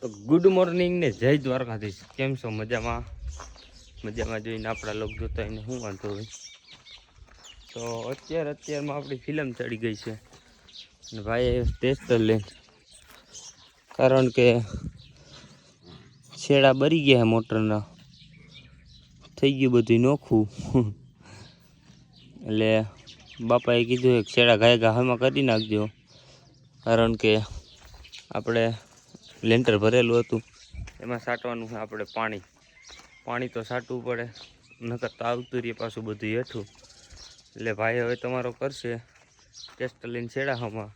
તો good morning ને જય દ્વારકાધીશ. કેમ છો? મજામાં? મજામાં જોઈને આપણા લોક જોતા એને શું વાંધો હોય. તો અત્યારમાં આપણી ફિલ્મ ચડી ગઈ છે અને ભાઈ ટેસ્ટર લઈને, કારણ કે છેડા બરી ગયા મોટરના, થઈ ગયું બધું નોખું. એટલે બાપાએ કીધું એક છેડા ઘાય હામાં કરી નાખજો, કારણ કે આપણે લેન્ટર ભરેલું હતું એમાં સાટવાનું છે. આપણે પાણી તો સાટવું પડે, નકર તો આવતું રહીએ પાછું બધું હેઠું. એટલે ભાઈ હવે તમારો કરશે ટેસ્ટ લઈને છેડામાં.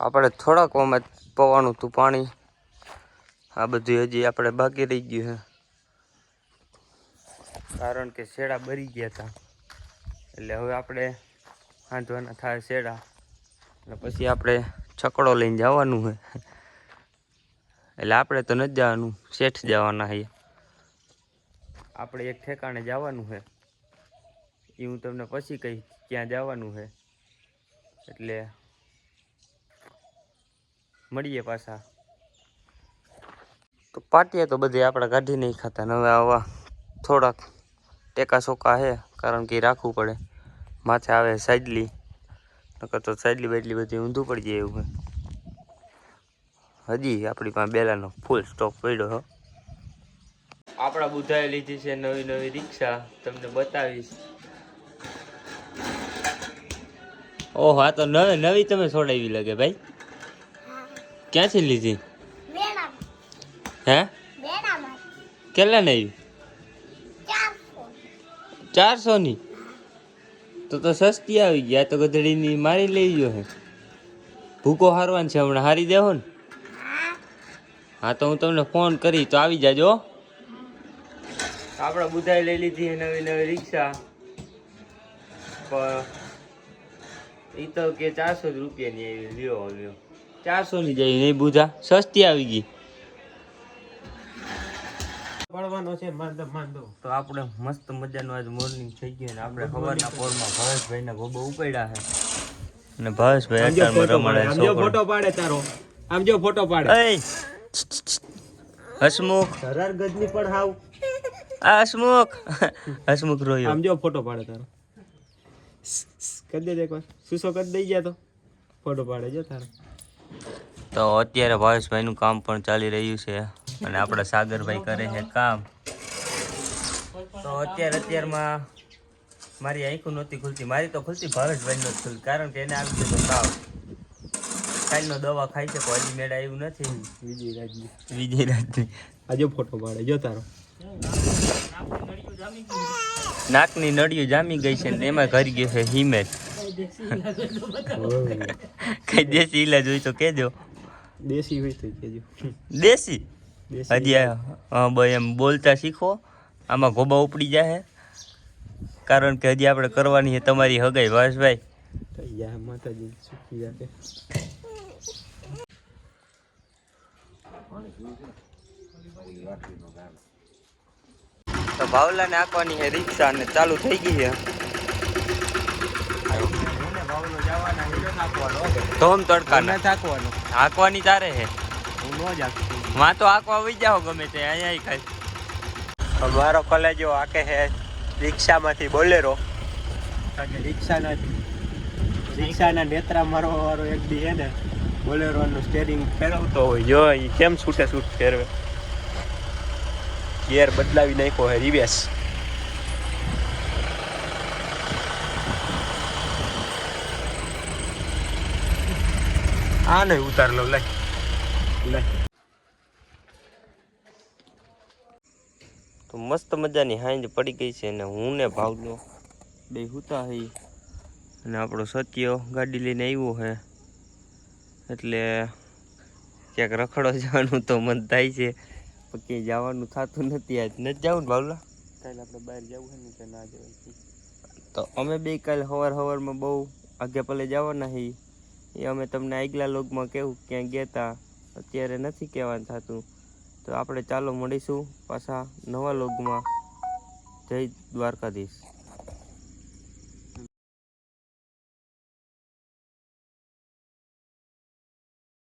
આપણે થોડાક વામાં પવાનું હતું પાણી, આ બધું હજી આપણે બાકી રહી ગયું છે, કારણ કે છેડા બરી ગયા હતા. એટલે હવે આપણે હાંધવાના થાય છેડા, અને પછી આપણે છકડો લઈને જવાનું છે. એટલે આપણે તો નથી જવાનું, શેઠ જવાના છે. આપણે એક ઠેકાણે જવાનું છે, એ હું તમને પછી કહી ક્યાં જવાનું છે. એટલે મળીએ પાછા. તો પાટિયા તો બધી આપણે કાઢી નહીં ખાતા ને, હવે આવા થોડાક ટેકા સોકા છે, કારણ કે રાખવું પડે. માથે આવે સાઈડલી, નકર તો સાઈડલી બાઈડલી બધી ઊંધું પડી જાય એવું છે. હજી આપણી પાસે બેલાનો ફૂલ સ્ટોક પડ્યો હો. આપણા બુધાએ લીધી છે નવી રિક્ષા, તમને બતાવીશ. ઓહો, આ તો નવી તમે છોડાવી લાગે ભાઈ. ક્યાંથી લીધી? હે? કેટલા ને આવી? 400 ની? તો સસ્તી આવી ગયા. તો ગધડીની મારી લઈ ગયો હે. ભૂકો હારવાનું છે હમણાં, હારી દેવો ને? હા, તો હું તમને ફોન કરી તો આવી જાજો. આપણા બુધાએ લઈ લીધી નવી રિક્ષા, પણ એ તો કે 400 રૂપિયાની આવી. લ્યો 400 ની જાય નહીં બુધા, સસ્તી આવી ગઈ. તો આપણે મસ્ત મજાનું આજ મોર્નિંગ થઈ ગયું ને આપણે સવારના પોરમાં ભાવેશભાઈના ગોબો ઉપાડ્યા છે, અને ભાવેશભાઈ અત્યારમાં રમાડે. આમ જો ફોટો પાડે તારો, આમ જો ફોટો પાડે. એ હસમુખ હરાર ગજની પણ હાવ આ હસમુખ રોયો. આમ જો ફોટો પાડે તારો, કરી દે એકવાર સુસો કરી દઈ ગયા તો ફોટો પાડે જો તારો. તો અત્યારે ભાવેશભાઈનું કામ પણ ચાલી રહ્યું છે, અને આપણા સાગરભાઈ કરે છે કામ. તો અત્યારમાં મારી આંખો નહોતી ખુલતી, મારી તો ખુલતી, ભાવેશભાઈ નો ખુલતી, કારણ કે એને આવી ગયો તાવ. કાલનો દવા ખાઈ છે, હજી મેળા આવ્યું નથી. વિજયરાજની આજે ફોટો પાડે જો તારો. નાકની નળિયું જામી ગઈ છે ને એમાં ઘરી ગયો છે હિમેજ. કઈ દેશી ઈલાજ હોય તો કેજો. દેશી હોય તો કેજો. દેશી હજી એમ બોલતા શીખો, આમાં ગોબા ઉપડી જાય, કારણ કે હજી આપણે કરવાની છે તમારી હગાઈ. ભાવેશભાઈ માતાજી સુખી રાખે. તો ભાવલાને આંકવાની છે રિક્ષા, અને ચાલુ થઈ ગઈ છે. ધોમ તડકા આંકવાની તારે છે. માં તો આંકવા વહી જાઓ ગમે તે, અહીંયા ખાય. મારો કલેજો આકે છે રિક્ષામાંથી બોલેરો. રિક્ષાના નેત્રા મારવા વાળો એક દી હે ને બોલેરોનું સ્ટેરિંગ ફેરવતો હોય, જો એ કેમ છૂટે ફેરવે. ગિયર બદલાવી નાખ્યો હે, રિવેસ. આ નહીં ઉતાર લો, લઈ. તો મસ્ત મજાની હાંજ પડી ગઈ છે, ને હું ને ભાવલો બે હુતા હઈ, અને આપણો સત્યો ગાડી લઈને આવ્યો છે. એટલે ક્યાંક રખડો જવાનું તો મન થાય છે, પણ ક્યાંય જવાનું થતું નથી. આજ નથી જવું ને ભાવલા? કાલે આપણે બહાર જવું છે ને કે ના જવાય? તો અમે બે કાલે સવારમાં બહુ આગે પલે જવાના છીએ. એ અમે તમને આગલા લોગમાં કેવું ક્યાં ગયા હતા, અત્યારે નથી કહેવાનું થતું. તો આપણે ચાલો મળીશું પાછા નવા લોગમાં. જય દ્વારકાધીશ.